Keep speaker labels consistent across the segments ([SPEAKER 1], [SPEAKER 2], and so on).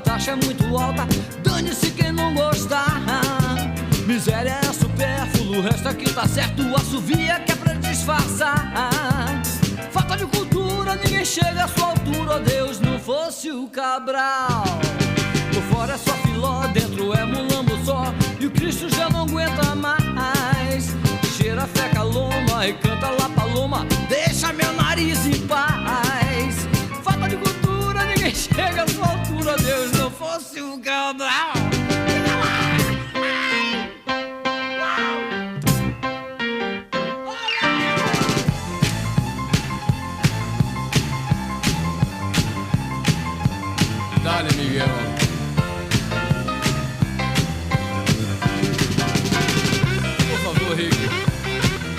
[SPEAKER 1] taxa é muito alta, dane-se quem não gostar. Miséria é supérfluo, o resto aqui tá certo, assovia que é pra disfarçar. Falta de cultura, ninguém chega à sua altura, oh Deus, não fosse o Cabral. Por fora é só filó, dentro é mulambo só, e o Cristo já não aguenta mais. Cheira feca loma e canta lá paloma, deixa meu nariz em paz. Falta de cultura, ninguém chega à sua altura, oh Deus, não fosse o Cabral.
[SPEAKER 2] Dale, Miguel. Por favor, Rick.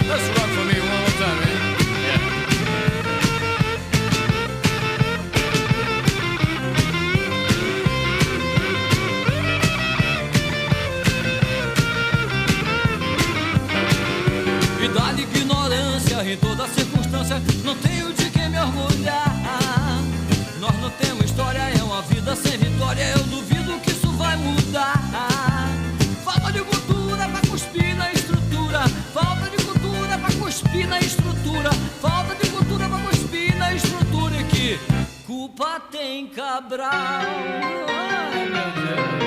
[SPEAKER 2] Let's rock for me one more time, man.
[SPEAKER 1] E dá-lhe ignorância em toda circunstância, não tenho de quem me orgulhar. Nós não temos história, é uma vida sem vitória, eu duvido que isso vai mudar. Falta de cultura pra cuspir na estrutura, falta de cultura pra cuspir na estrutura, falta de cultura pra cuspir na estrutura. E que culpa tem Cabral? Ai, meu Deus.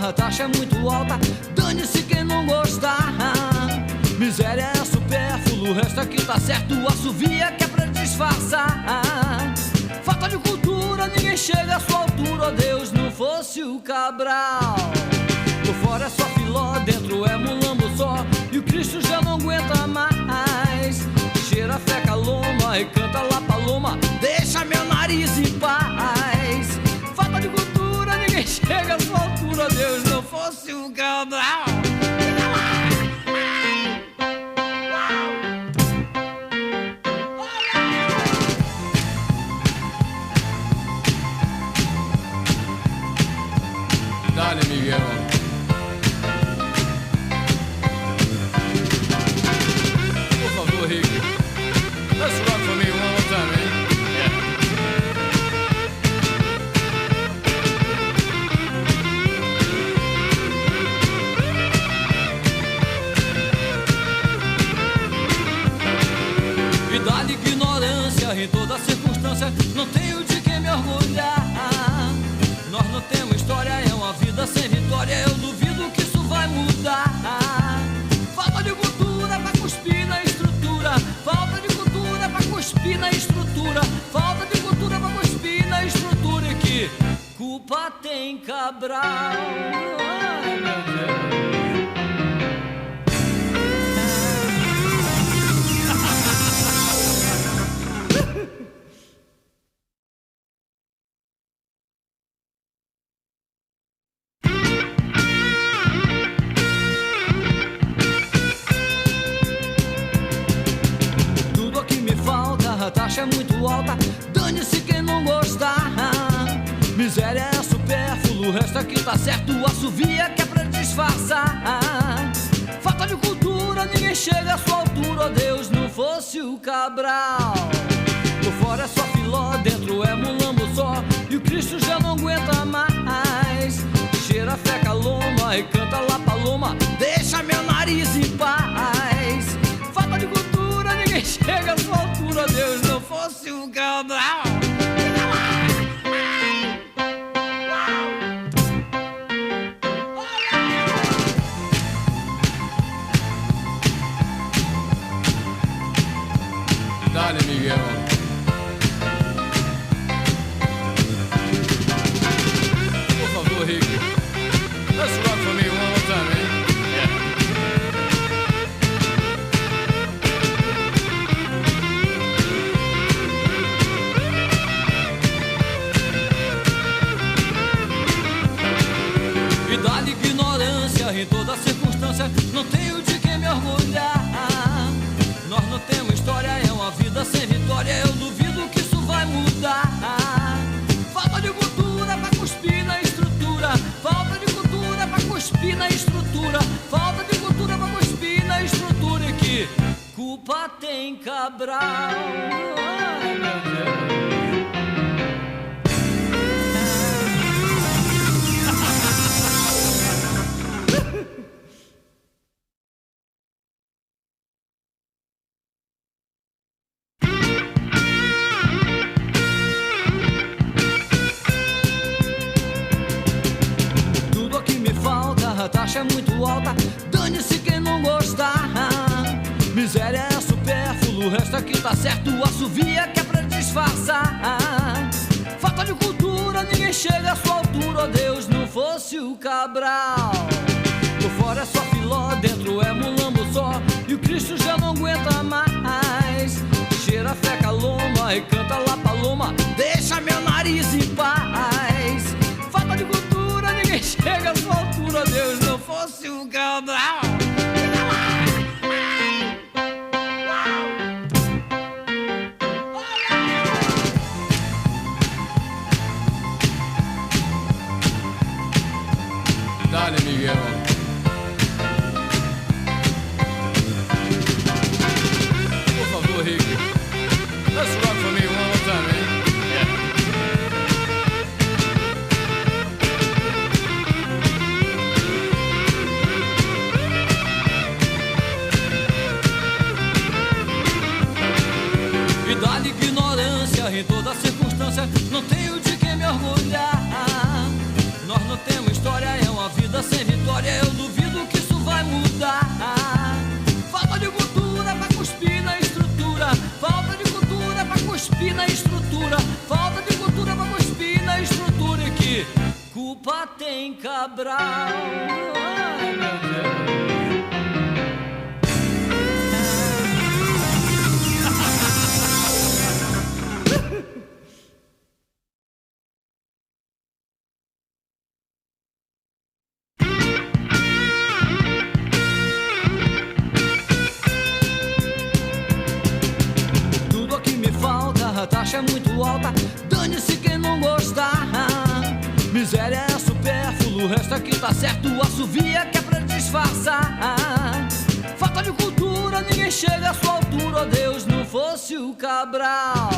[SPEAKER 1] A taxa é muito alta, dane-se quem não gostar. Miséria é supérfluo, o resto aqui tá certo, assovia que é pra disfarçar. Falta de cultura, ninguém chega à sua altura, oh Deus, não fosse o Cabral. Por fora é só filó, dentro é mulambo só, e o Cristo já não aguenta mais. Cheira feca loma e canta lá paloma, deixa meu nariz em paz. Falta de cultura, ninguém chega à sua altura, oh Deus, não fosse o Cabral.
[SPEAKER 2] Dale, Miguel. Por favor, Rick. Let's rock for me one more time, man.
[SPEAKER 1] E dá-lhe ignorância em toda circunstância, não tenho de quem me orgulhar. Nós não temos história, é uma vida sem vitória, eu duvido que isso vai mudar. Falta de cultura pra cuspir na estrutura, falta de cultura pra cuspir na estrutura, falta de cultura pra cuspir na estrutura. E que culpa tem Cabral? Ai, meu Deus. A taxa é muito alta, dane-se quem não gostar. Miséria é supérfluo, o resto aqui tá certo, assovia que é pra disfarçar. Falta de cultura, ninguém chega à sua altura, oh Deus, não fosse o Cabral. Por fora é só filó, dentro é mulambo só, e o Cristo já não aguenta mais. Cheira feca loma e canta lá paloma, deixa meu nariz em paz. Falta de cultura, ninguém chega à sua altura, oh Deus, não fosse o Cabral.
[SPEAKER 2] Dale, Miguel. Por favor, Rick. Let's rock for me one more time, man.
[SPEAKER 1] E dá-lhe ignorância em toda circunstância, não tenho de quem me orgulhar. Nós não temos história, é uma vida sem tem Cabral. Ai, meu Deus. Tudo aqui me falta, a taxa é muito alta. Dane-se quem não gostar. Miséria é supérfluo, o resto aqui tá certo. Assovia que é pra disfarçar. Falta de cultura, ninguém chega à sua altura. Oh Deus, não fosse o Cabral. Por fora é só filó, dentro é mulambo só. E o Cristo já não aguenta mais. Cheira feca loma e canta lá paloma. Deixa meu nariz em paz. Falta de cultura, ninguém chega à sua altura. Oh Deus, não fosse o Cabral.
[SPEAKER 2] Dale, Miguel. Por favor, Rick. Let's rock for me one more time, man.
[SPEAKER 1] E dá-lhe ignorância em toda circunstância. Não tenho de quem me orgulhar. Nós não temos história, é uma vida sem vitória. Eu duvido que isso vai mudar. Falta de cultura pra cuspir na estrutura. Falta de cultura pra cuspir na estrutura. Falta de cultura pra cuspir na estrutura. E que culpa tem Cabral? Ai, meu Deus. A taxa é muito alta, dane-se quem não gostar. Miséria é supérfluo, o resto aqui tá certo. Assovia que é pra disfarçar. Falta de cultura, ninguém chega à sua altura. Oh Deus, não fosse o Cabral.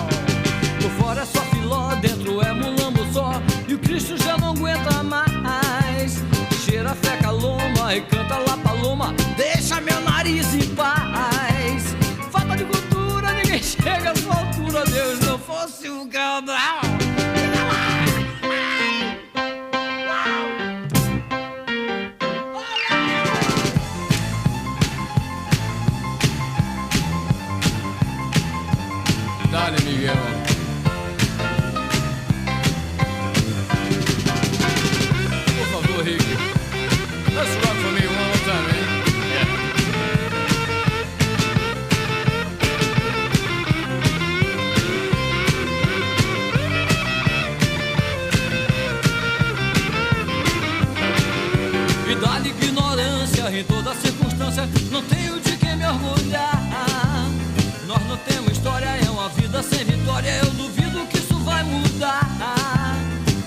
[SPEAKER 1] Por fora é só filó, dentro é mulambo só. E o Cristo já não aguenta mais. Cheira feca loma e canta lá paloma. Deixa meu nariz em paz. Falta de cultura, ninguém chega à sua altura. Oh Deus, não fosse o Cabral.
[SPEAKER 2] Dale, Miguel. Por favor, Rick. Let's rock for me one more time, man.
[SPEAKER 1] E dá-lhe ignorância em toda circunstância. Não tenho de quem me orgulhar. Nós não temos história, é uma vida sem vitória. Eu duvido que isso vai mudar.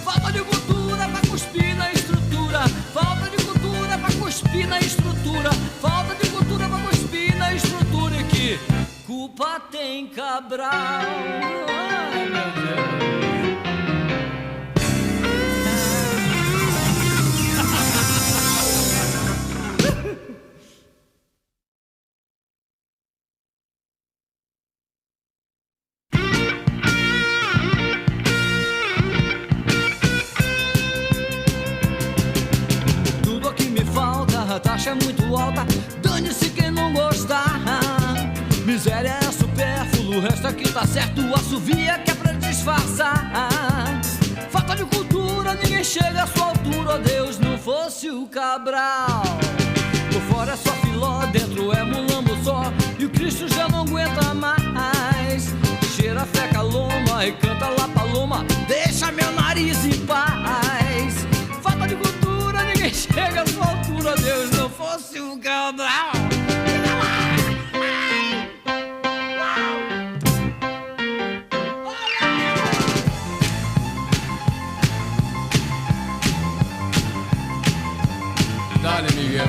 [SPEAKER 1] Falta de cultura pra cuspir na estrutura. Falta de cultura pra cuspir na estrutura. Falta de cultura pra cuspir na estrutura. E que culpa tem Cabral? Ai, meu Deus. A taxa é muito alta, dane-se quem não gostar. Miséria é supérfluo, o resto aqui tá certo. Assovia que é pra disfarçar. Falta de cultura, ninguém chega à sua altura. Oh Deus, não fosse o Cabral. Por fora é só filó, dentro é mulambo só. E o Cristo já não aguenta mais. Cheira feca loma e canta lá paloma. Deixa meu nariz em paz. Falta de cultura, ninguém chega à sua altura. Oh Deus, não fosse o Cabral.
[SPEAKER 2] Dale, Miguel.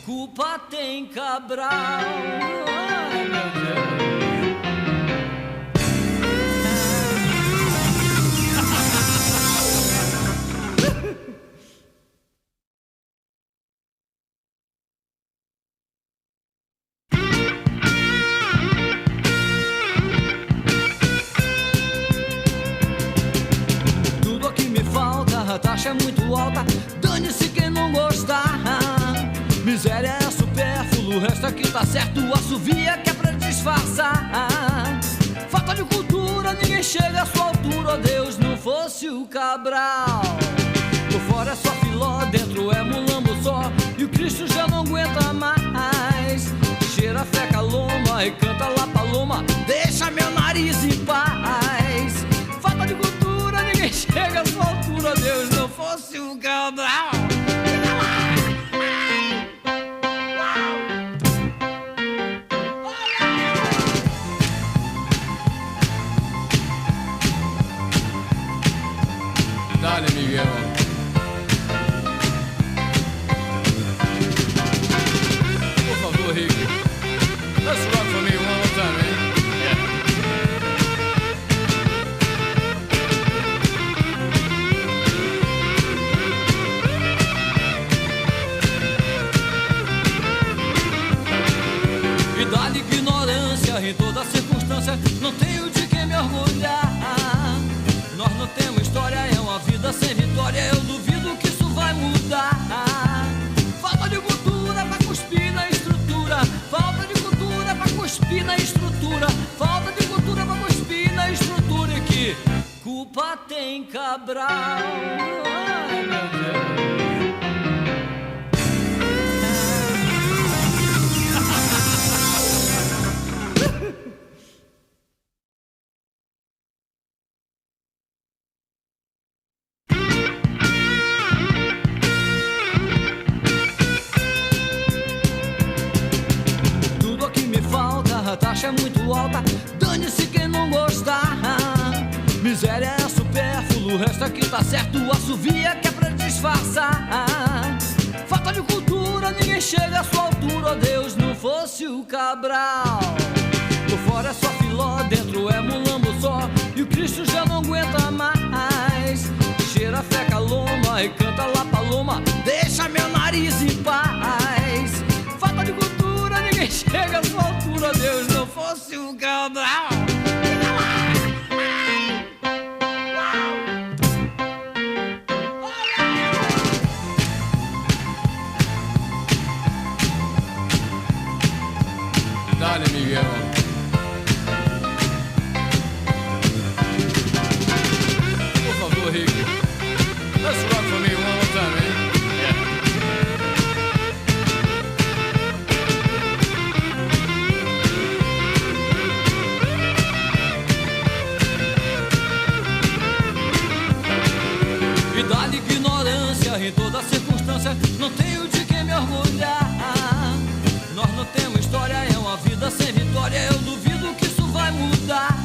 [SPEAKER 1] culpa tem Cabral? Ai, meu Deus. Tudo aqui me falta, a taxa é muito alta. Dane-se quem não gostar. Miséria é supérfluo, o resto aqui tá certo. Assovia que é pra disfarçar. Falta de cultura, ninguém chega à sua altura. Oh Deus, não fosse o Cabral. Por fora é só filó, dentro é mulambo só. E o Cristo já não aguenta mais. Cheira feca loma e canta lá paloma. Deixa meu nariz em paz. Falta de cultura, ninguém chega à sua altura. Oh Deus, não fosse o Cabral.
[SPEAKER 2] Dale, Miguel. Por favor, Rick. Let's rock for me one more time, man.
[SPEAKER 1] E dá-lhe ignorância em toda circunstância. Não tenho de quem me orgulhar. Nós não temos história, é uma vida sem vitória. Eu duvido que isso vai mudar. Falta de cultura pra cuspir na estrutura. Falta de cultura pra cuspir na estrutura. Falta de cultura pra cuspir na estrutura. E que culpa tem Cabral? Ai, meu Deus. A taxa é muito alta, dane-se quem não gostar. Miséria é supérfluo, o resto aqui tá certo. Assovia que é pra disfarçar. Falta de cultura, ninguém chega à sua altura. Oh Deus, não fosse o Cabral. Por fora é só filó, dentro é mulambo só. E o Cristo já não aguenta mais. Cheira feca loma e canta lá paloma. Deixa meu nariz em paz. Falta de cultura, ninguém chega à sua altura. Oh Deus, não fosse o Cabral.
[SPEAKER 2] Dale, Miguel. Por favor, Rick. Let's rock for me one more time, man.
[SPEAKER 1] E dá-lhe ignorância em toda circunstância. Não tenho de quem me orgulhar. Nós não temos história, é uma vida sem vitória. Eu duvido que isso vai mudar.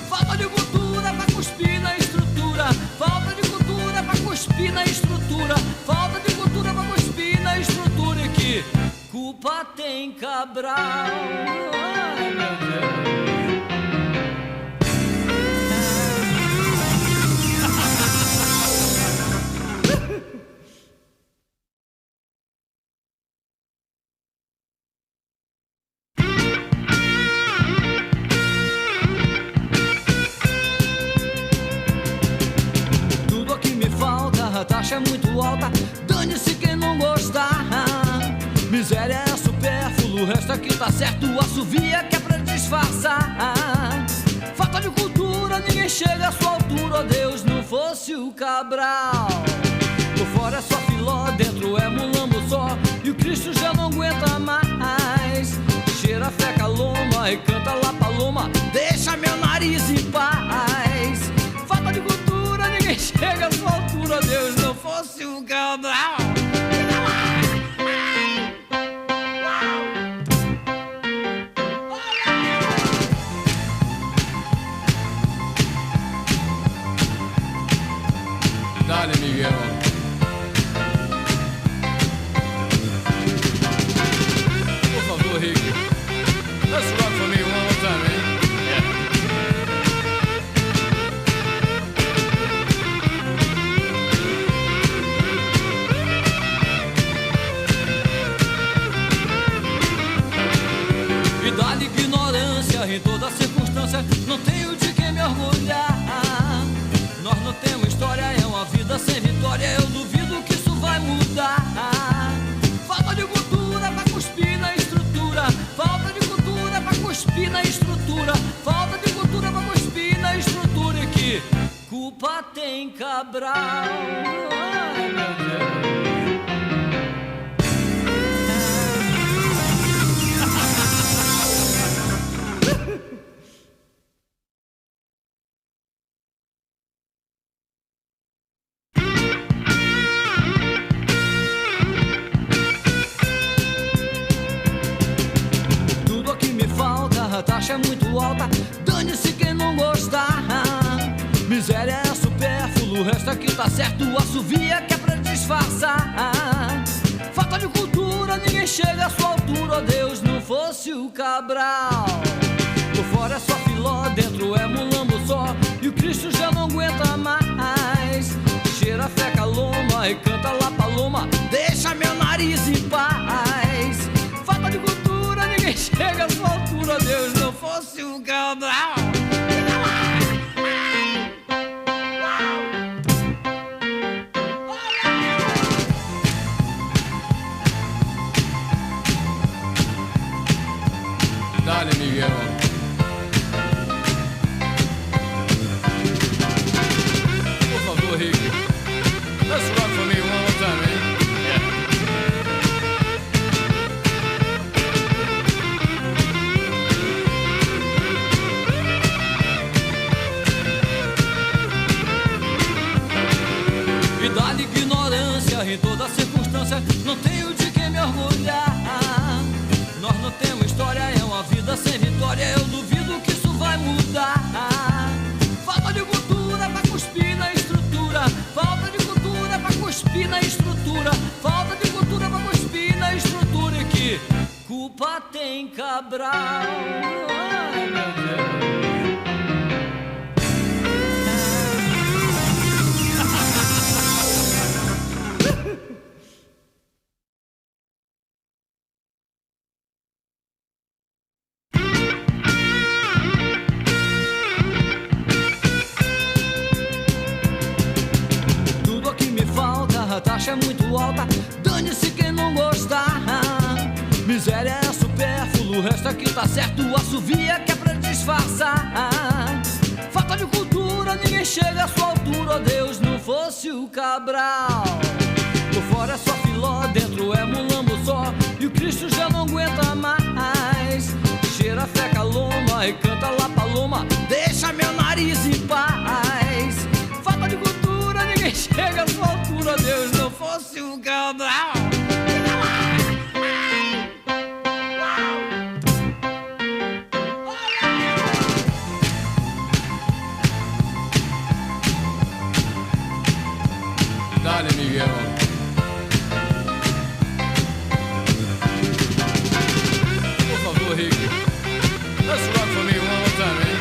[SPEAKER 1] Falta de cultura pra cuspir na estrutura. Falta de cultura pra cuspir na estrutura. Falta de cultura pra cuspir na estrutura. E que culpa tem Cabral? Ai, meu Deus. A taxa é muito alta, dane-se quem não gostar. Miséria é supérfluo, o resto aqui tá certo. Assovia que é pra disfarçar. Falta de cultura, ninguém chega à sua altura. Oh Deus, não fosse o Cabral. Por fora é só filó, dentro é mulambo só. E o Cristo já não aguenta mais. Cheira feca loma e canta lá paloma. Deixa meu nariz em paz. Falta de cultura, ninguém chega à sua altura. Oh Deus, não fosse o Cabral.
[SPEAKER 2] Dale, Miguel.
[SPEAKER 1] ignorância em toda circunstância, não tenho de quem me orgulhar. Nós não temos história, é uma vida sem vitória, eu duvido que isso vai mudar. Falta de cultura pra cuspir na estrutura, falta de cultura pra cuspir na estrutura, falta de cultura pra cuspir na estrutura. E que culpa tem Cabral? Ai, meu Deus. A taxa é muito alta, dane-se quem não gostar. Miséria é supérfluo, o resto aqui tá certo, assovia que é pra disfarçar. Falta de cultura, ninguém chega à sua altura, oh Deus, não fosse o Cabral. Por fora é só filó, dentro é mulambo só, e o Cristo já não aguenta mais. Cheira feca loma e canta lá paloma, deixa meu nariz em paz. Falta de cultura, ninguém chega à sua altura, Deus, não fosse o Cabral.
[SPEAKER 2] Dale, Miguel. Por favor, Rick. Let's rock for me one more time, eh?
[SPEAKER 1] E dá-lhe ignorância em toda circunstância, não tenho de quem me orgulhar. Nós não temos história, é uma vida sem vitória, eu duvido que isso vai mudar. Falta de cultura pra cuspir na estrutura, falta de cultura pra cuspir na estrutura, falta de cultura pra cuspir na estrutura. E que culpa tem Cabral? Ai, meu Deus. A taxa é muito alta, dane-se quem não gostar. Miséria é supérfluo, o resto aqui tá certo, assovia que é pra disfarçar. Falta de cultura, ninguém chega à sua altura, oh Deus, não fosse o Cabral. Por fora é só filó, dentro é mulambo só, e o Cristo já não aguenta mais. Cheira feca loma e canta lá paloma, deixa meu nariz em paz. Falta de cultura, ninguém chega à sua altura, Deus, não fosse o Cabral.
[SPEAKER 2] Dale, Miguel. Por favor, Rick. Let's rock for me one more time, eh?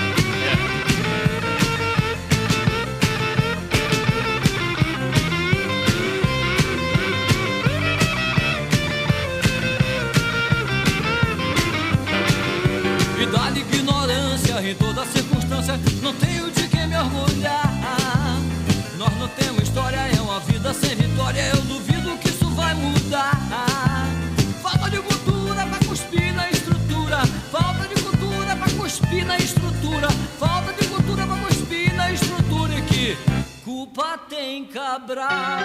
[SPEAKER 1] E dá-lhe ignorância em toda circunstância, não tenho de quem me orgulhar. Nós não temos história, é uma vida sem vitória, eu duvido que isso vai mudar. Falta de cultura pra cuspir na estrutura, falta de cultura pra cuspir na estrutura, falta de cultura pra cuspir na estrutura. E que culpa tem Cabral?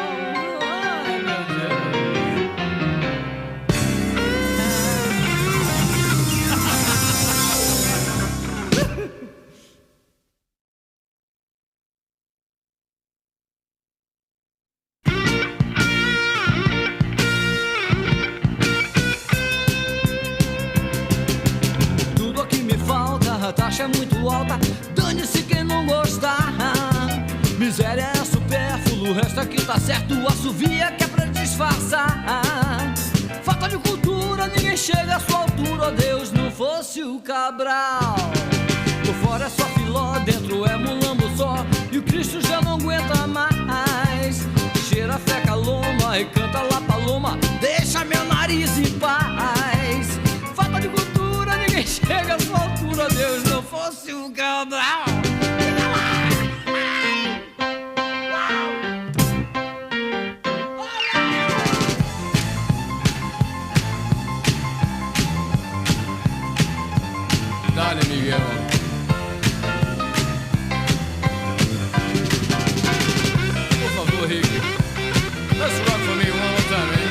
[SPEAKER 1] Ai, meu Deus. A taxa é muito alta, dane-se quem não gostar. Miséria é supérfluo, o resto aqui tá certo, assovia que é pra disfarçar. Falta de cultura, ninguém chega à sua altura, oh Deus, não fosse o Cabral. Por fora é só filó, dentro é mulambo só, e o Cristo já não aguenta mais. Cheira feca loma e canta lá paloma, deixa meu nariz em paz. Falta de cultura, ninguém chega à sua altura, Deus, fosse um Cabral.
[SPEAKER 2] Dale, Miguel. Por favor, Rick. Let's rock for me one more time, eh?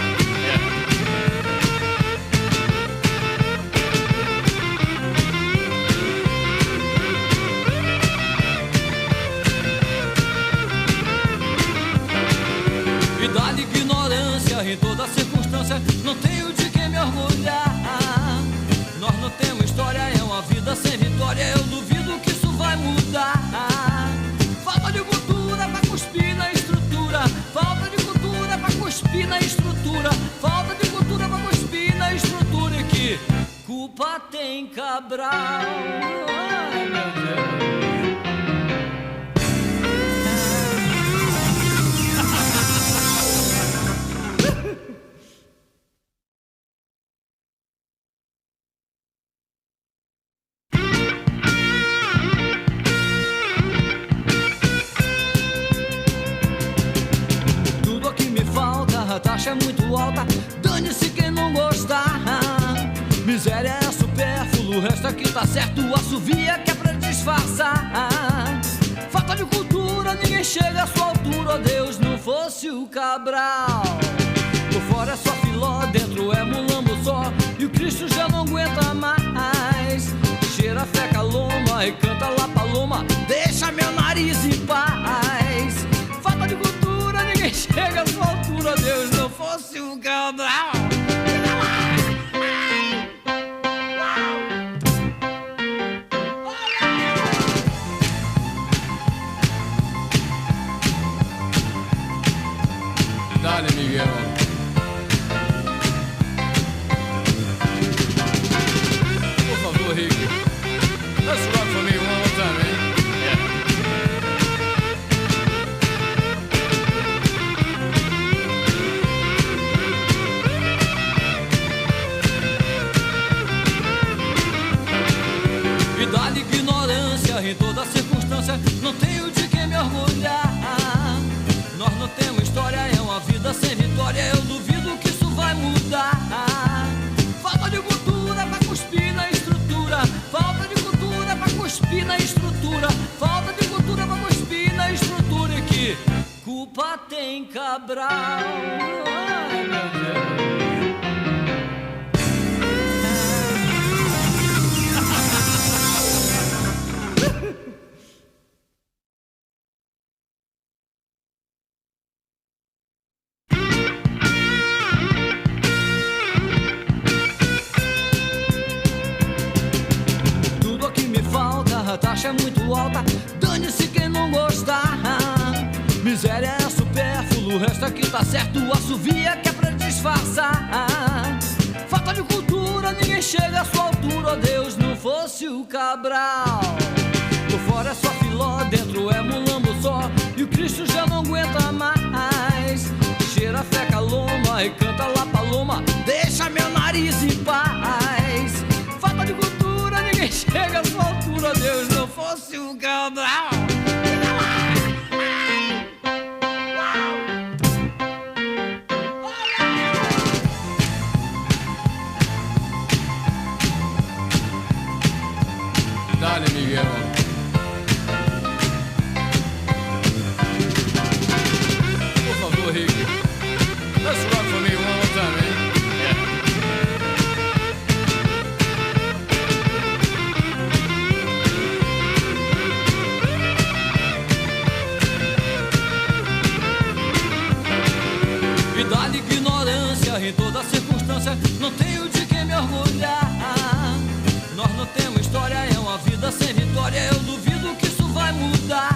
[SPEAKER 1] E dá-lhe ignorância em toda circunstância, não tenho de quem me orgulhar. Nós não temos história, é uma vida sem vitória, eu duvido que isso vai mudar. Falta de cultura pra cuspir na estrutura, falta de cultura pra cuspir na estrutura, falta de cultura pra cuspir na estrutura. E que culpa tem Cabral? Ai, meu Deus. A taxa é muito alta, dane-se quem não gostar. Miséria é supérfluo, o resto aqui tá certo. Assovia que é pra disfarçar. Falta de cultura, ninguém chega à sua altura. Oh Deus, não fosse o Cabral. Por fora é só filó, dentro é mulambo só. E o Cristo já não aguenta mais. Cheira feca loma e canta lá paloma. Deixa meu nariz em paz. Falta de cultura, ninguém chega à sua altura. Deus, não fosse um Cabral.
[SPEAKER 2] Dale, Miguel. Por favor, Rick. Let's rock for me one more time, eh?
[SPEAKER 1] E dá-lhe ignorância em toda circunstância, não tenho de quem me orgulhar. Nós não temos história, é uma vida sem vitória, eu duvido que isso vai mudar. Falta de cultura pra cuspir na estrutura, falta de cultura pra cuspir na estrutura, falta de cultura pra cuspir na estrutura. E que culpa tem Cabral? Ai, meu Deus. A taxa é muito alta, dane-se quem não gostar. Miséria é supérfluo, o resto aqui tá certo. Assovia que é pra disfarçar. Falta de cultura, ninguém chega à sua altura. Oh Deus, não fosse o Cabral. Por fora é só filó, dentro é mulambo só. E o Cristo já não aguenta mais. Cheira feca loma e canta lá paloma. Deixa meu nariz em paz. Falta de cultura, ninguém chega à sua altura. Deus, não fosse o Cabral.
[SPEAKER 2] Dale, Miguel. Por favor, Rick. Let's rock for me one more time, eh?
[SPEAKER 1] E dá-lhe ignorância em toda circunstância, não tenho de quem me orgulhar. Nós não temos história, é uma vida sem vitória, eu duvido que isso vai mudar.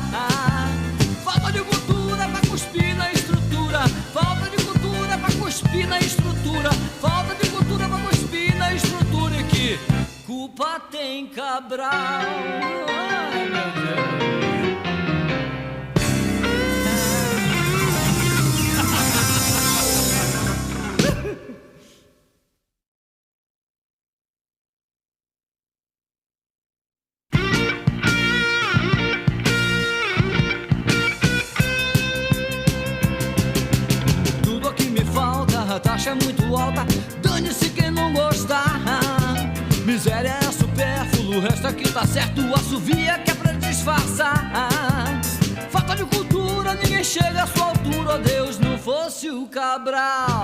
[SPEAKER 1] Falta de cultura pra cuspir na estrutura, falta de cultura pra cuspir na estrutura, falta de cultura pra cuspir na estrutura. E que culpa tem Cabral? Ai, meu Deus. resto aqui tá certo, assovia que é pra disfarçar. Falta de cultura, ninguém chega à sua altura. Oh, Deus, não fosse o Cabral.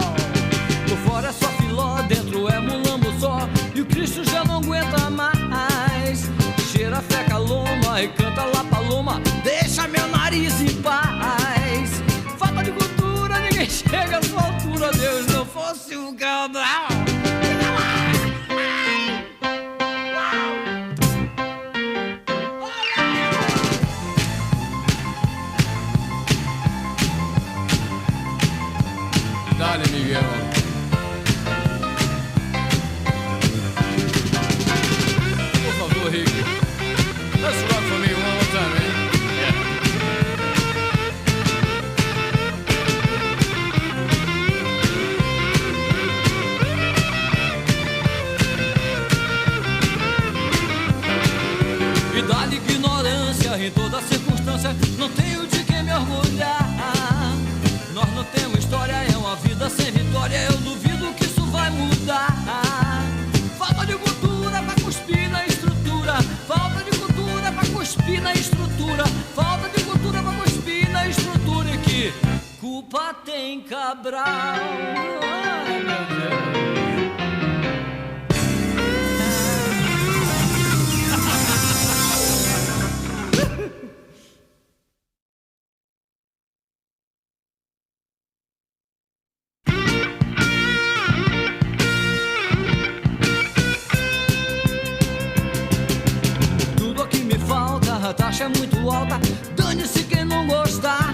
[SPEAKER 1] Por fora é só filó, dentro é mulambo só, e o Cristo já não aguenta mais. Cheira feca loma e canta lá paloma, deixa meu nariz em paz. Falta de cultura, ninguém chega à sua altura. Oh, Deus, não fosse o Cabral.
[SPEAKER 2] Dale, Miguel. Por favor, Rick. Let's rock for me one more time, eh?
[SPEAKER 1] E dá-lhe ignorância em toda circunstância, não tenho de quem me orgulhar. Nós não temos história, é uma vida sem vitória, eu duvido que isso vai mudar. Falta de cultura pra cuspir na estrutura, falta de cultura pra cuspir na estrutura, falta de cultura pra cuspir na estrutura. E que culpa tem Cabral? Ai, meu Deus. A taxa é muito alta, dane-se quem não gostar.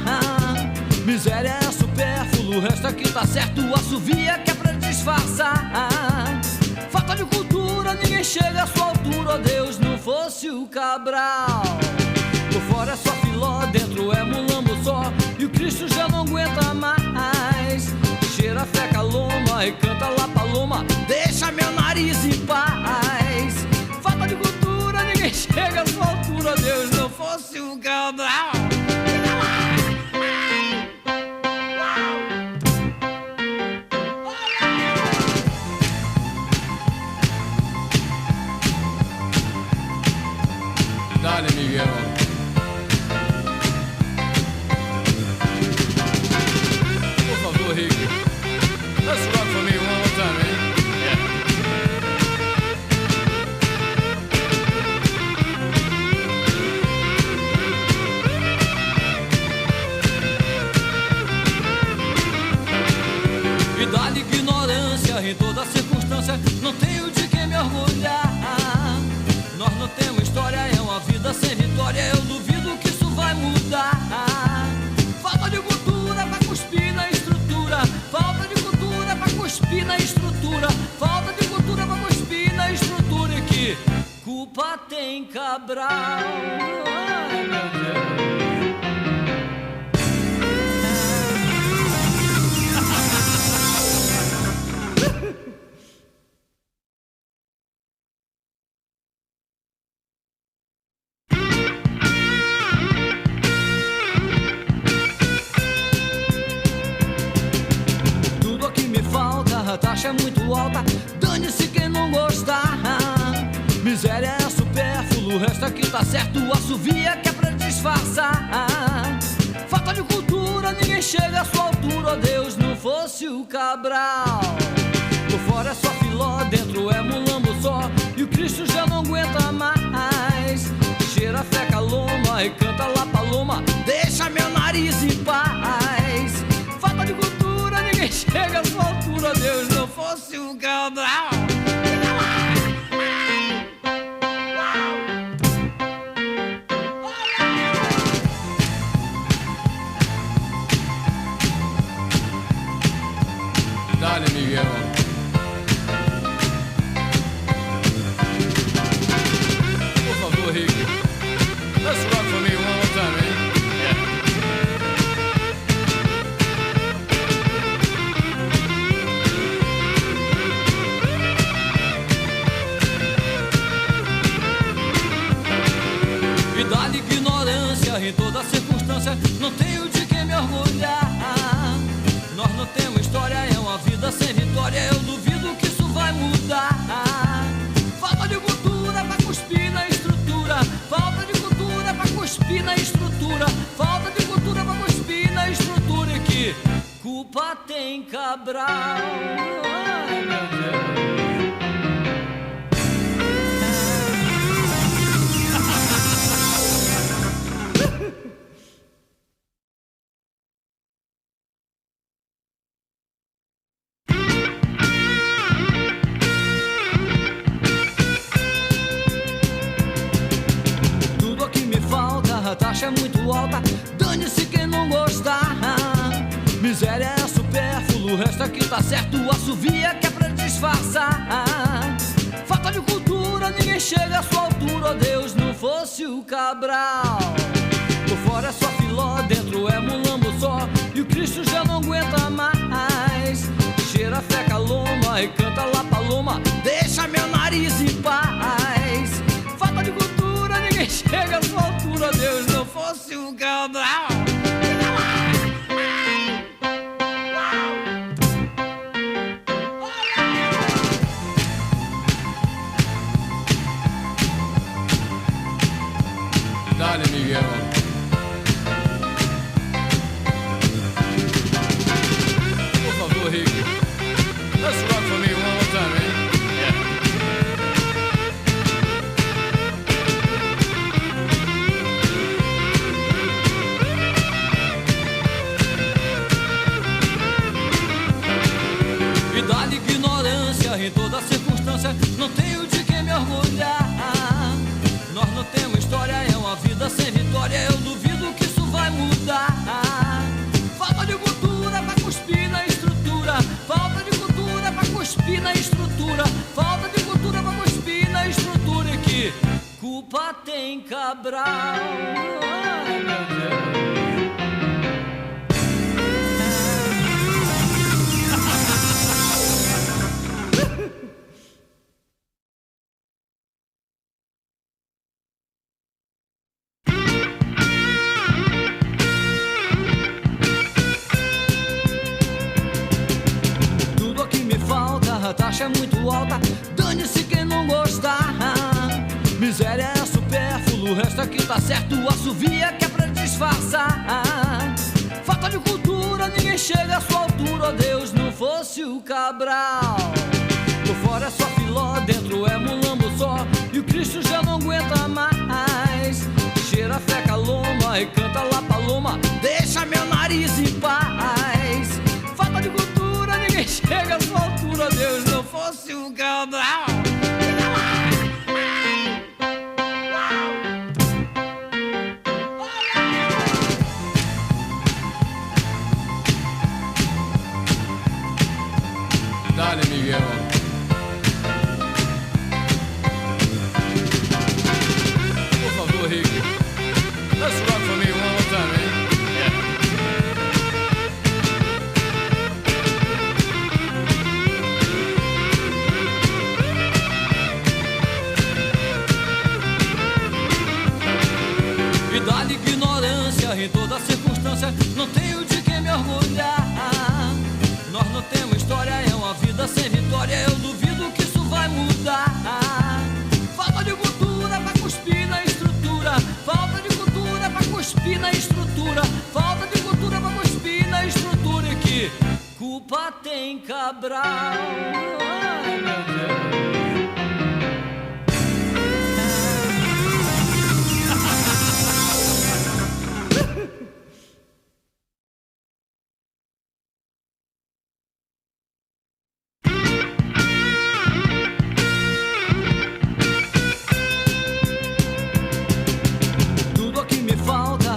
[SPEAKER 1] Miséria é supérfluo, o resto aqui tá certo, assovia que é pra disfarçar. Falta de cultura, ninguém chega à sua altura. Oh, Deus, não fosse o Cabral. Por fora é só filó, dentro é mulambo só, e o Cristo já não aguenta mais. Cheira feca loma e canta lá paloma, deixa meu nariz em paz. Falta de cultura, ninguém chega à sua altura. Oh, Deus, não fosse o Cabral.
[SPEAKER 2] Dale, Miguel. Por favor, Rick. Let's rock for me one more time, eh?
[SPEAKER 1] E dá-lhe ignorância em toda circunstância, não tenho de quem me orgulhar. Nós não temos história, é uma vida sem vitória, eu duvido que isso vai mudar. Falta de cultura pra cuspir na estrutura, falta de cultura pra cuspir na estrutura, falta de cultura pra cuspir na estrutura. E que culpa tem Cabral? Ai, meu Deus. A taxa é muito alta, dane-se quem não gostar. Miséria é supérfluo, o resto aqui tá certo, assovia que é pra disfarçar. Falta de cultura, ninguém chega à sua altura. Oh, Deus, não fosse o Cabral. Por fora é só filó, dentro é mulambo só, e o Cristo já não aguenta mais. Cheira feca loma e canta lá paloma, deixa meu nariz em paz. Falta de cultura, ninguém chega à sua altura. Oh, Deus, não fosse o Cabral.
[SPEAKER 2] Dale, Miguel. Por favor, Rick. Let's rock for me one more time, eh?
[SPEAKER 1] E dá-lhe ignorância em toda circunstância, não tenho de quem me orgulhar. Nós não temos história, é uma vida sem vitória, eu duvido que isso vai mudar. Falta de cultura pra cuspir na estrutura, culpa tem Cabral? Ai, meu Deus. Tudo aqui me falta, a taxa é muito alta. Dane-se quem não gostar. Miséria é supérfluo, o resto aqui tá certo. Assovia que é pra disfarçar. Falta de cultura, ninguém chega à sua altura. Oh Deus, não fosse o Cabral. Por fora é só filó, dentro é mulambo só. E o Cristo já não aguenta mais. Cheira feca loma e canta lá paloma. Deixa meu nariz em paz. Falta de cultura, ninguém chega à sua altura. Oh Deus, não fosse o Cabral.
[SPEAKER 2] Dale, Miguel. Por favor, Rick. Let's rock for me one more time, man.
[SPEAKER 1] E dá-lhe ignorância em toda circunstância. Não tenho de quem me orgulhar. Nós não temos história, é uma vida sem vitória. Eu duvido que isso vai mudar. Falta de cultura pra cuspir na estrutura. Falta de cultura pra cuspir na estrutura. Falta de cultura pra cuspir na estrutura. E que culpa tem Cabral? Ai, meu Deus. A taxa é muito alta, dane-se quem não gostar. Miséria é supérfluo, o resto aqui tá certo. Assovia que é pra disfarçar. Falta de cultura, ninguém chega à sua altura. Oh Deus, não fosse o Cabral. Por fora é só filó, dentro é mulambo só. E o Cristo já não aguenta mais. Cheira feca loma e canta lá paloma. Deixa meu nariz em paz. Falta de cultura, ninguém chega à sua altura. Oh Deus, não fosse o Cabral.
[SPEAKER 2] Dale, Miguel. Por favor, Rick. Let's rock for me one more time, man.
[SPEAKER 1] E dá-lhe ignorância em toda circunstância. Não tenho de quem me orgulhar. Nós não temos história, é uma vida sem vitória. Eu duvido que isso vai mudar. Falta de cultura pra cuspir na estrutura. Falta de cultura pra cuspir na estrutura. Falta de cultura pra cuspir na estrutura. E que culpa tem Cabral? Ai, meu Deus.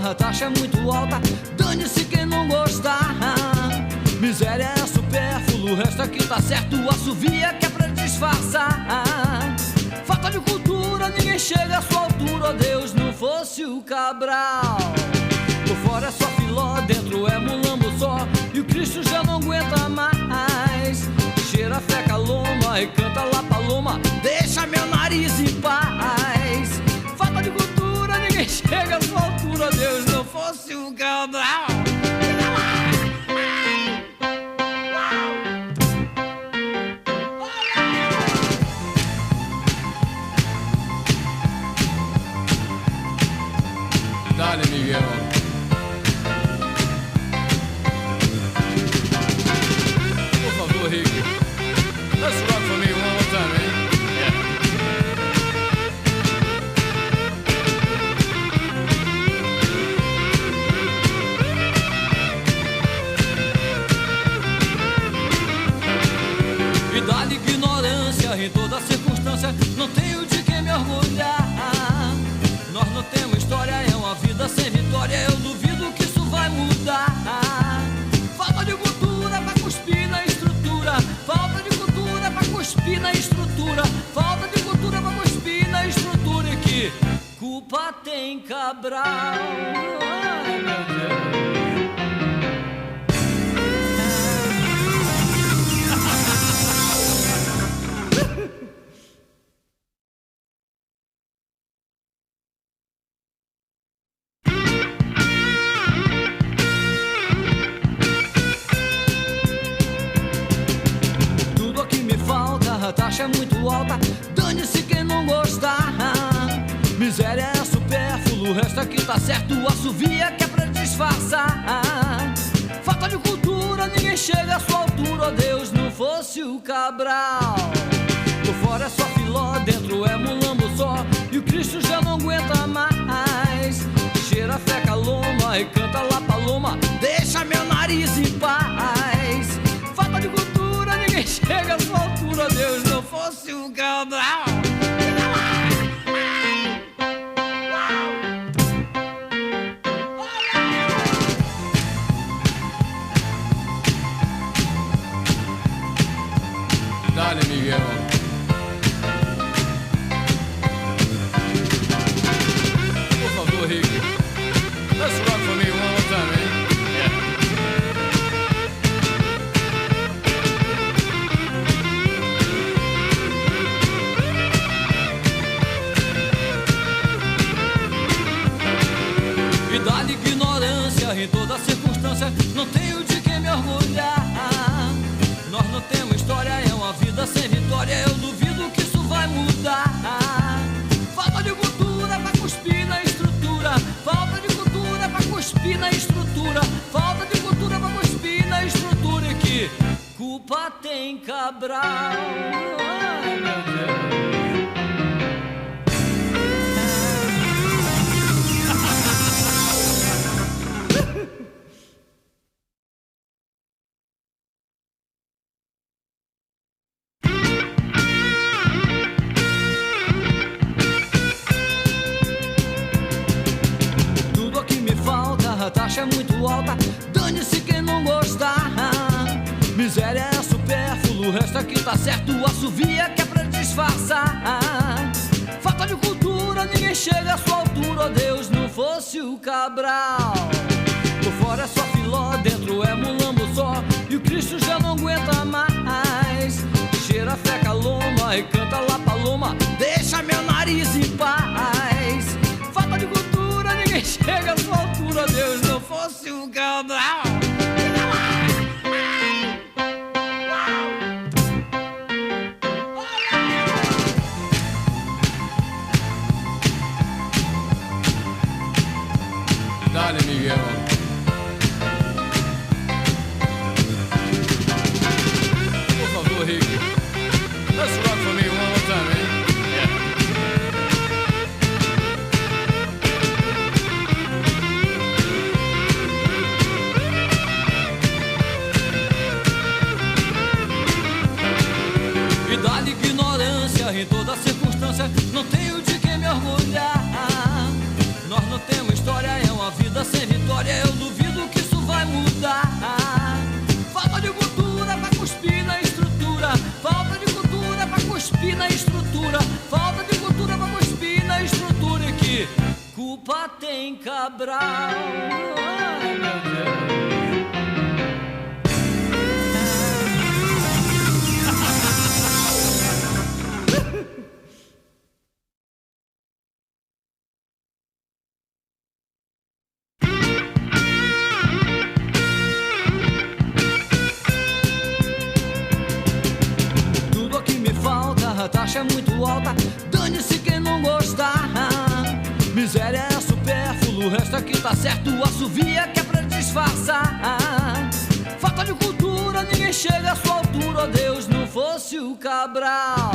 [SPEAKER 1] A taxa é muito alta, dane-se quem não gostar. Miséria é supérfluo, o resto aqui tá certo. Assovia que é pra disfarçar. Falta de cultura, ninguém chega à sua altura. Oh Deus, não fosse o Cabral. Por fora é só filó, dentro é mulambo só. E o Cristo já não aguenta mais. Cheira feca loma e canta lá paloma. Deixa meu nariz em paz. Falta de cultura, ninguém chega à sua altura. Oh Deus, não fosse o Cabral.
[SPEAKER 2] Dale, Miguel.
[SPEAKER 1] em toda circunstância, não tenho de quem me orgulhar. Nós não temos história, é uma vida sem vitória, eu duvido que isso vai mudar. Falta de cultura pra cuspir na estrutura, falta de cultura pra cuspir na estrutura, falta de cultura pra cuspir na estrutura. E que culpa tem Cabral? Ai, meu Deus. A taxa é muito alta, dane-se quem não gostar. Miséria é supérfluo, o resto aqui tá certo. Assovia que é pra disfarçar. Falta de cultura, ninguém chega à sua altura. Oh Deus, não fosse o Cabral. Por fora é só filó, dentro é mulambo só. E o Cristo já não aguenta mais. Cheira feca loma e canta lá paloma, deixa meu nariz em paz. Falta de cultura, ninguém chega à sua altura. Deus, não fosse o Cabral.
[SPEAKER 2] Dale, Miguel. Por favor, Rick. Let's rock for me one more time, eh?
[SPEAKER 1] Dá-lhe ignorância em toda circunstância, não tenho de quem me orgulhar. Nós não temos história, é uma vida sem vitória, eu duvido que isso vai mudar. Falta de cultura pra cuspir na estrutura, falta de cultura pra cuspir na estrutura, falta de cultura pra cuspir na estrutura. E que culpa tem Cabral? Ai, meu Deus. A taxa é muito alta, dane-se quem não gostar. Miséria é supérfluo, o resto aqui tá certo. Assovia que é pra disfarçar. Falta de cultura, ninguém chega à sua altura. Oh Deus, não fosse o Cabral. Por fora é só filó, dentro é mulambo só. E o Cristo já não aguenta mais. Cheira feca loma e canta lá paloma, deixa meu nariz em paz. Falta de cultura, ninguém chega à sua altura. Deus, não fosse o Cabral.
[SPEAKER 2] Dale, Miguel. Por favor, Rick. Let's rock for me one more time, eh?
[SPEAKER 1] Dá-lhe ignorância em toda circunstância, não tenho de quem me orgulhar. Nós não temos história, é uma vida sem vitória, eu duvido que isso vai mudar. Falta de cultura pra cuspir na estrutura, falta de cultura pra cuspir na estrutura, falta de cultura pra cuspir na estrutura. E que culpa tem Cabral? Ai, meu Deus. A taxa é muito alta, dane-se quem não gostar. Miséria é supérfluo, o resto aqui tá certo. Assovia que é pra disfarçar. Falta de cultura, ninguém chega à sua altura. Oh Deus, não fosse o Cabral.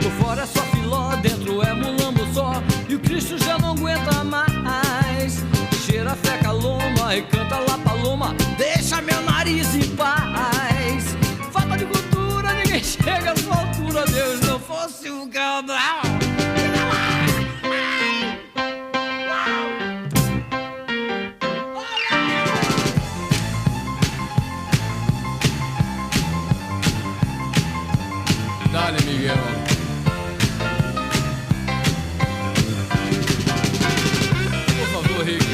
[SPEAKER 1] Por fora é só filó, dentro é mulambo só. E o Cristo já não aguenta mais. Cheira feca loma e canta lá paloma, deixa meu nariz em paz. Falta de cultura, ninguém chega à sua altura. altura, Deus não fosse o Cabral.
[SPEAKER 2] Dale, Miguel. Por favor, Rick.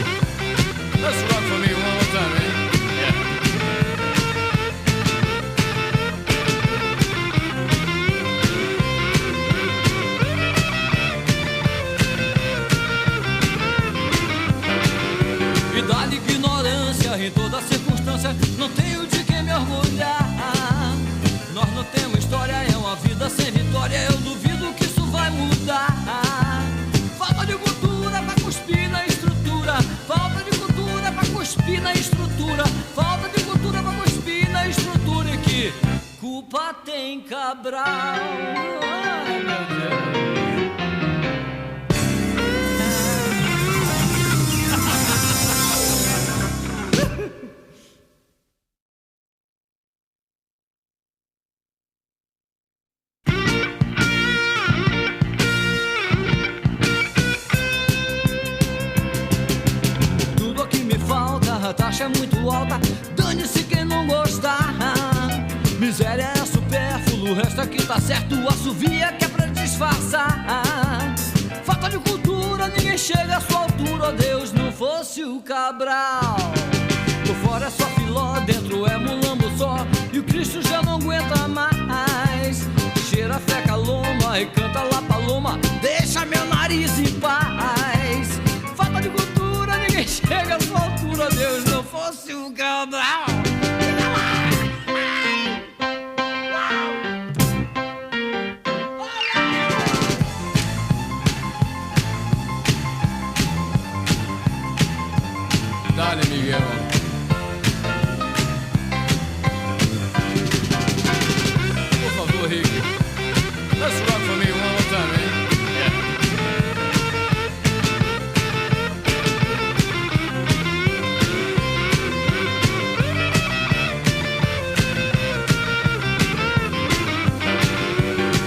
[SPEAKER 2] Let's rock for me one more time, man.
[SPEAKER 1] E dá-lhe ignorância em toda circunstância, não tenho de quem me orgulhar. Nós não temos história, é uma vida sem vitória, eu duvido que isso vai mudar. Falta de cultura pra cuspir na estrutura, falta de cultura pra cuspir na estrutura, falta de cultura pra cuspir na estrutura. E que culpa tem Cabral? Ai, meu Deus. A taxa é muito alta, dane-se quem não gostar. Miséria é supérfluo, o resto aqui tá certo. O assovia que é pra disfarçar. Falta de cultura, ninguém chega à sua altura. Oh, Deus não fosse o Cabral. Por fora é só filó, dentro é mulambo só. E o Cristo já não aguenta mais. Cheira feca loma e canta lá paloma. Deixa meu nariz em paz. Falta de cultura, ninguém chega à sua altura. Deus não fosse o Cabral.
[SPEAKER 2] Dale, Miguel. Por favor, Rick. Let's rock for me one more time, man.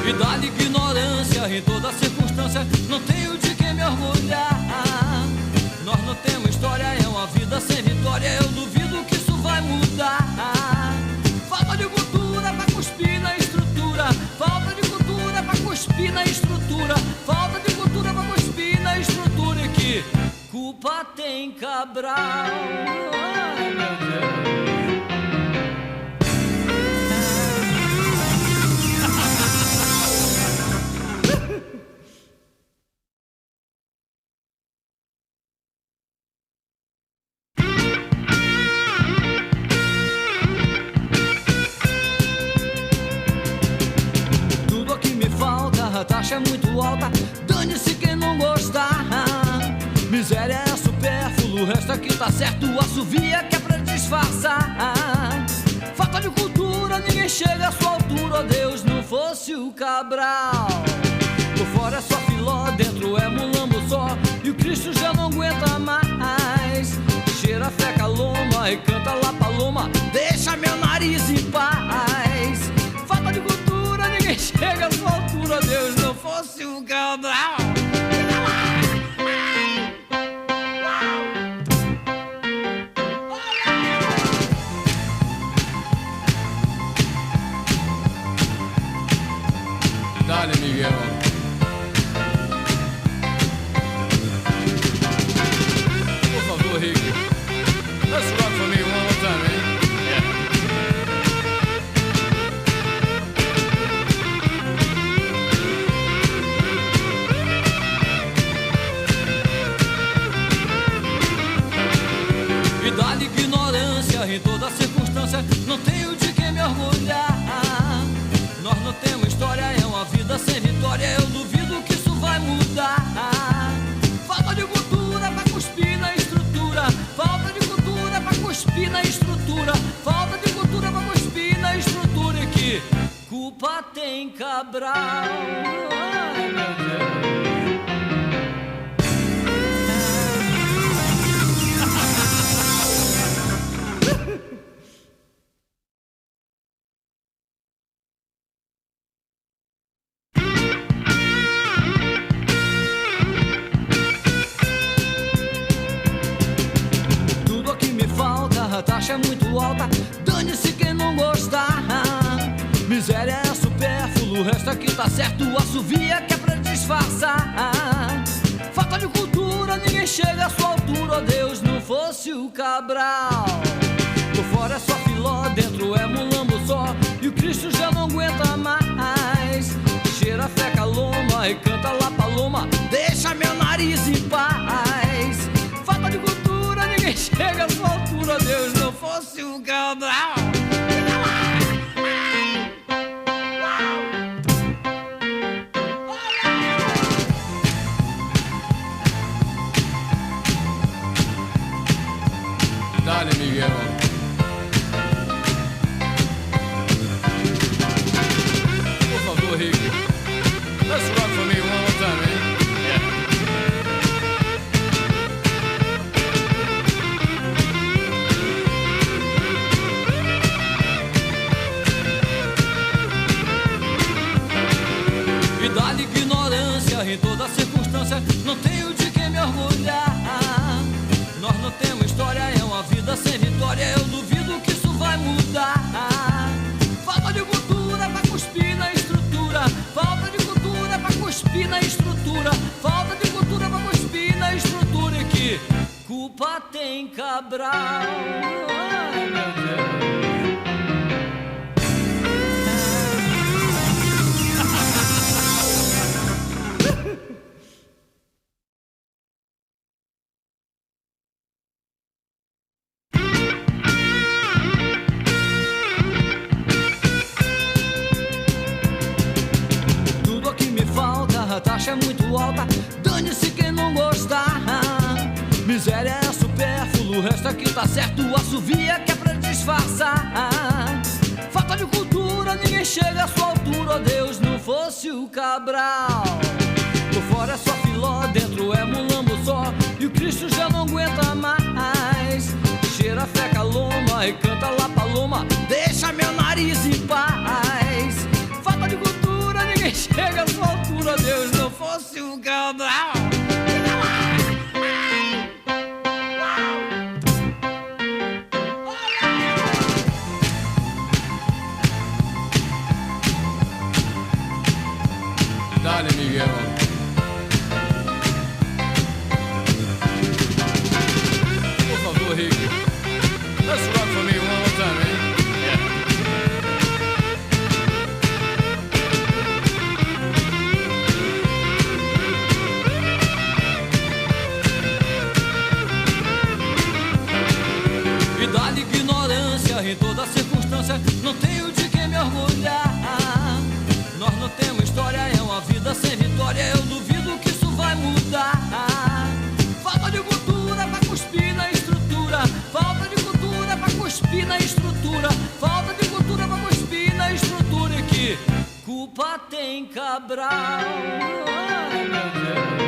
[SPEAKER 1] E dá-lhe ignorância em toda circunstância, não tenho de quem me orgulhar. Nós não temos história, é uma vida sem vitória, eu duvido que isso vai mudar. Falta de cultura pra cuspir na estrutura, falta de cultura pra cuspir na estrutura, falta de cultura pra cuspir na estrutura. E que culpa tem Cabral? Ai, meu Deus. A taxa é muito alta, dane-se quem não gostar. Miséria é supérfluo, o resto aqui tá certo. O assovia que é pra disfarçar. Falta de cultura, ninguém chega à sua altura. Oh, Deus não fosse o Cabral. Por fora é só filó, dentro é mulambo só. E o Cristo já não aguenta mais. Cheira feca loma e canta lá paloma. Deixa meu nariz em paz. Falta de cultura, ninguém chega à sua altura. Deus não fosse o Cabral.
[SPEAKER 2] Dale, Miguel. Por favor, Rick. Let's rock for me one more time, man.
[SPEAKER 1] E dá-lhe ignorância em toda circunstância, não tenho de quem me orgulhar. Nós não temos história, é uma vida sem vitória, eu duvido que isso vai mudar. Falta de cultura pra cuspir na estrutura, falta de cultura pra cuspir na estrutura, falta de cultura pra cuspir na estrutura. E que culpa tem Cabral? Ai, meu Deus. taxa é muito alta, dane-se quem não gostar. Miséria é supérfluo, o resto aqui tá certo, assovia que é pra disfarçar. Falta de cultura, ninguém chega à sua altura, Deus não fosse o Cabral. Por fora é só filó, dentro é mulambo só, e o Cristo já não aguenta mais. Cheira feca loma e canta lá paloma, deixa meu nariz em paz. Falta de cultura, ninguém chega à sua altura, Deus não fosse o Cabral.
[SPEAKER 2] Dale, Miguel. Por favor, Rick. Let's rock for me one more time, man.
[SPEAKER 1] E dá-lhe ignorância em toda circunstância, não tenho de quem me orgulhar. Nós não temos história, é uma vida sem vitória, eu duvido que isso vai mudar. Falta de cultura pra cuspir na estrutura, falta de cultura pra cuspir na estrutura, falta de cultura pra cuspir na estrutura. E que culpa tem Cabral? Ai, meu Deus. A taxa é muito alta, dane-se quem não gostar. Miséria é supérfluo, o resto aqui tá certo, assovia que é pra disfarçar. Falta de cultura, ninguém chega à sua altura, Deus não fosse o Cabral. Por fora é só filó, dentro é mulambo só, e o Cristo já não aguenta mais. Cheira feca loma e canta lá paloma, deixa meu nariz em paz. Falta de cultura, ninguém chega à sua altura, Deus não fosse o Cabral.
[SPEAKER 2] Dale, Miguel. Por favor, Rick. Let's rock for me one more time, man.
[SPEAKER 1] E dá-lhe ignorância em toda circunstância, não tenho de quem me orgulhar. Nós não temos história, é uma vida sem vitória, eu duvido que isso vai mudar. Falta de cultura pra cuspir na estrutura, falta de cultura pra cuspir na estrutura, falta de cultura pra cuspir na estrutura. E que culpa tem Cabral? Ai, meu Deus.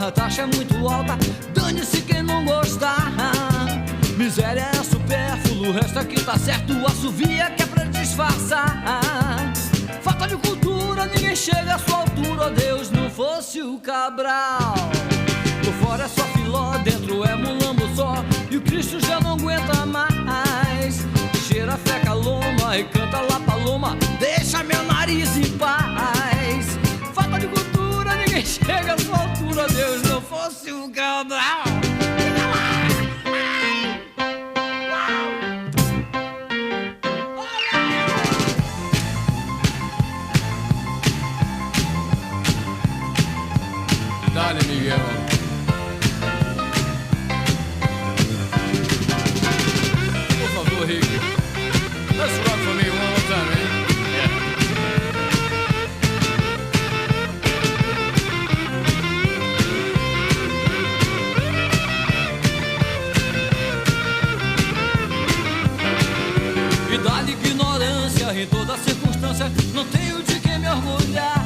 [SPEAKER 1] A taxa é muito alta, dane-se quem não gostar. Miséria é supérfluo, o resto aqui tá certo, assovia que é pra disfarçar. Falta de cultura, ninguém chega à sua altura, Deus não fosse o Cabral. Por fora é só filó, dentro é mulambo só, e o Cristo já não aguenta mais. Cheira feca loma e canta lá paloma, deixa meu nariz em paz. Falta de cultura, ninguém chega à sua altura, Deus não fosse o Cabral.
[SPEAKER 2] Dale, Miguel. Por favor, Rick. Let's rock for me one more time, man.
[SPEAKER 1] E dá-lhe ignorância em toda circunstância, não tenho de quem me orgulhar.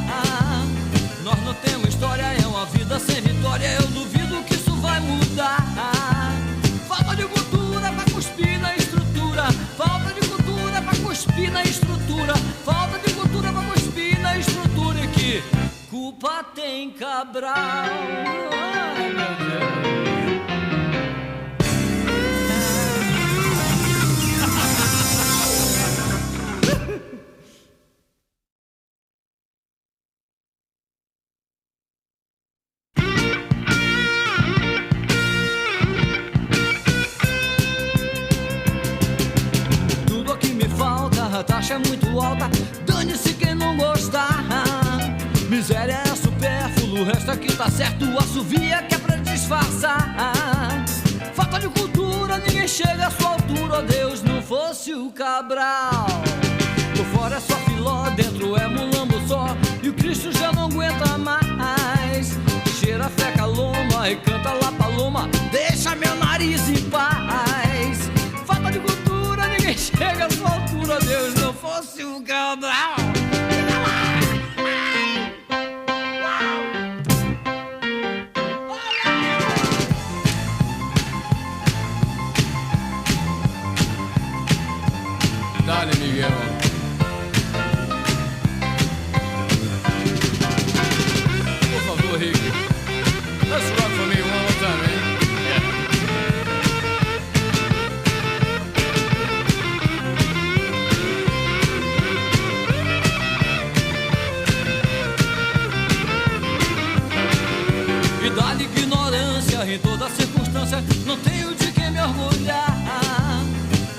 [SPEAKER 1] Nós não temos história, é uma vida sem vitória. culpa tem Cabral? Ai, meu Deus. Tudo aqui me falta, a taxa é muito alta. Dane-se quem não gostar. Miséria é supérfluo, o resto aqui tá certo. Assovia que é pra disfarçar. Falta de cultura, ninguém chega à sua altura. Oh Deus, não fosse o Cabral. Por fora é só filó, dentro é mulambo só. E o Cristo já não aguenta mais. Cheira feca loma e canta lá paloma. Deixa meu nariz em paz. Falta de cultura, ninguém chega à sua altura. Oh Deus, não fosse o Cabral.
[SPEAKER 2] Dale, Miguel. Por favor, Rick. Let's rock for me one more time, eh?
[SPEAKER 1] E dá-lhe ignorância em toda circunstância. Não tenho de quem me orgulhar.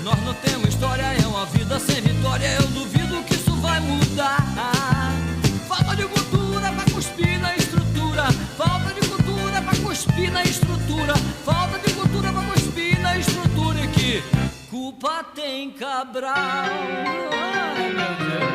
[SPEAKER 1] Nós não temos história, é uma vida sem vitória. Eu duvido que isso vai mudar. Falta de cultura pra cuspir na estrutura. Falta de cultura pra cuspir na estrutura. Falta de cultura pra cuspir na estrutura. E que culpa tem Cabral? Ai, meu Deus.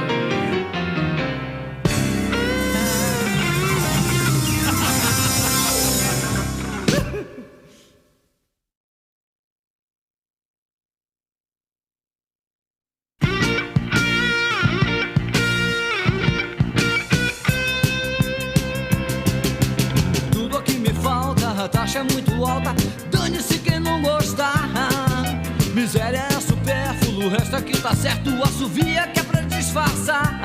[SPEAKER 1] A taxa é muito alta, dane-se quem não gostar. Miséria é supérfluo, o resto aqui tá certo. Assovia que é pra disfarçar.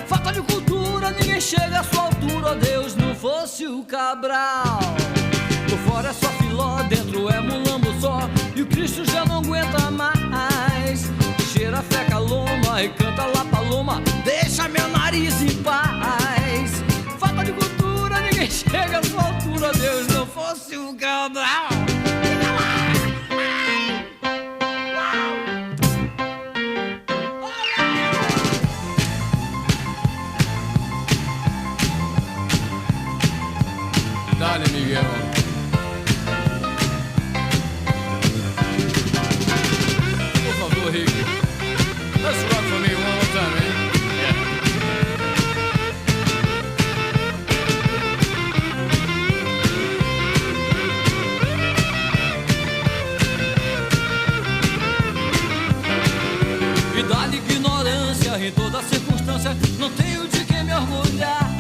[SPEAKER 1] Falta de cultura, ninguém chega à sua altura. Oh Deus, não fosse o Cabral. Por fora é só filó, dentro é mulambo só. E o Cristo já não aguenta mais. Cheira feca loma e canta lá paloma. Deixa meu nariz em paz. Falta de cultura, ninguém chega à sua altura. Oh Deus, não fosse o Cabral.
[SPEAKER 2] Dale, Miguel. Por favor, Rick. Let's rock for me one more time, eh?
[SPEAKER 1] E dá-lhe ignorância em toda circunstância. Não tenho de quem me orgulhar.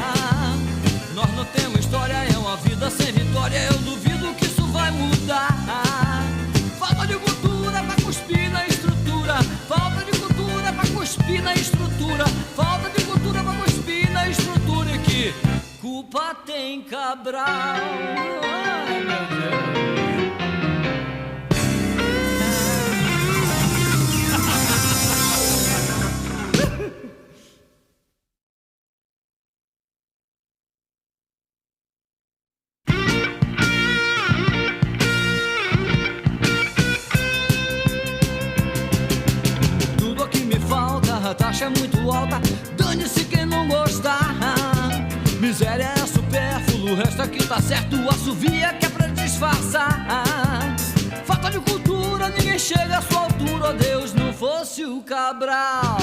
[SPEAKER 1] Nós não temos história, é uma vida sem vitória. Eu duvido que isso vai mudar. Falta de cultura pra cuspir na estrutura. Falta de cultura pra cuspir na estrutura. Falta de cultura pra cuspir na estrutura. E que culpa tem Cabral? Ai, meu Deus. A taxa é muito alta, dane-se quem não gostar. Miséria é supérfluo, o resto aqui tá certo. Assovia que é pra disfarçar. Falta de cultura, ninguém chega à sua altura. Oh Deus, não fosse o Cabral.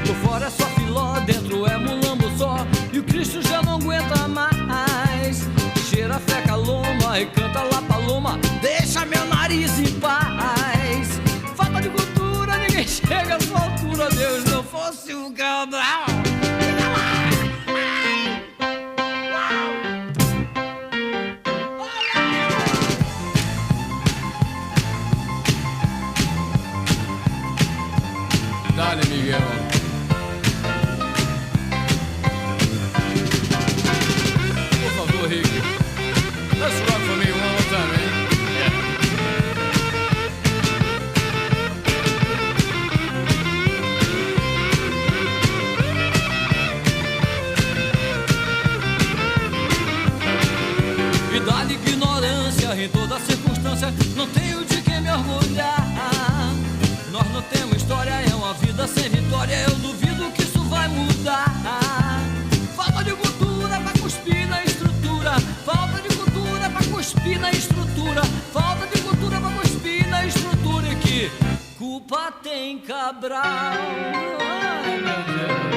[SPEAKER 1] Por fora é só filó, dentro é mulambo só. E o Cristo já não aguenta mais. Cheira feca loma e canta lá paloma. Deixa meu nariz em paz. Falta de cultura, ninguém chega à sua altura. Oh Deus, não fosse o Cabral.
[SPEAKER 2] Dale, Miguel.
[SPEAKER 1] em toda circunstância, não tenho de quem me orgulhar. Nós não temos história, é uma vida sem vitória. Eu duvido que isso vai mudar. Falta de cultura pra cuspir na estrutura. Falta de cultura pra cuspir na estrutura. Falta de cultura pra cuspir na estrutura. E que culpa tem Cabral? Ai, meu Deus.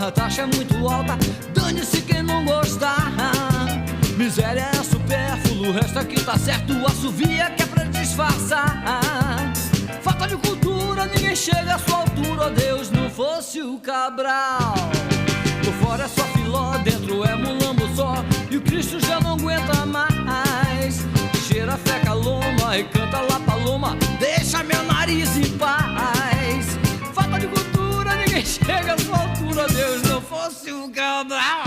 [SPEAKER 1] A taxa é muito alta, dane-se quem não gostar. Miséria é supérfluo, o resto aqui tá certo. Assovia que é pra disfarçar. Falta de cultura, ninguém chega à sua altura. Oh, Deus, não fosse o Cabral. Por fora é só filó, dentro é mulambo só. E o Cristo já não aguenta mais. Cheira feca loma e canta lá paloma. Deixa meu nariz em paz. Falta de cultura, ninguém chega à sua altura. Deus, não fosse o Cabral.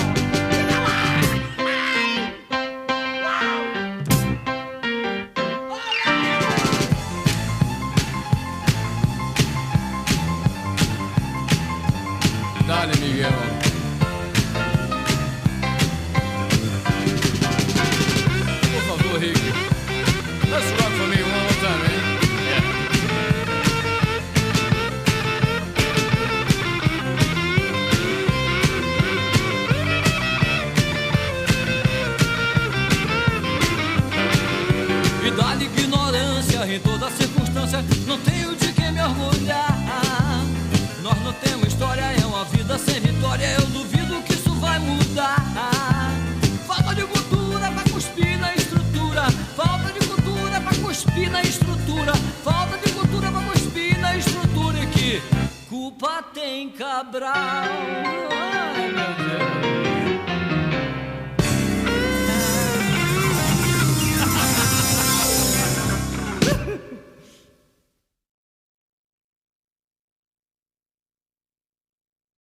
[SPEAKER 2] Dale, Miguel. Por favor, Rick. Let's rock for me one more time, man.
[SPEAKER 1] E dá-lhe ignorância em toda circunstância, não tenho de quem me orgulhar. Nós não temos história, é uma vida sem vitória. Eu duvido que isso vai mudar. Falta de cultura pra cuspir na estrutura. Falta de cultura pra cuspir na estrutura. Falta de cultura pra cuspir na estrutura. E que culpa tem Cabral? Ai, meu Deus.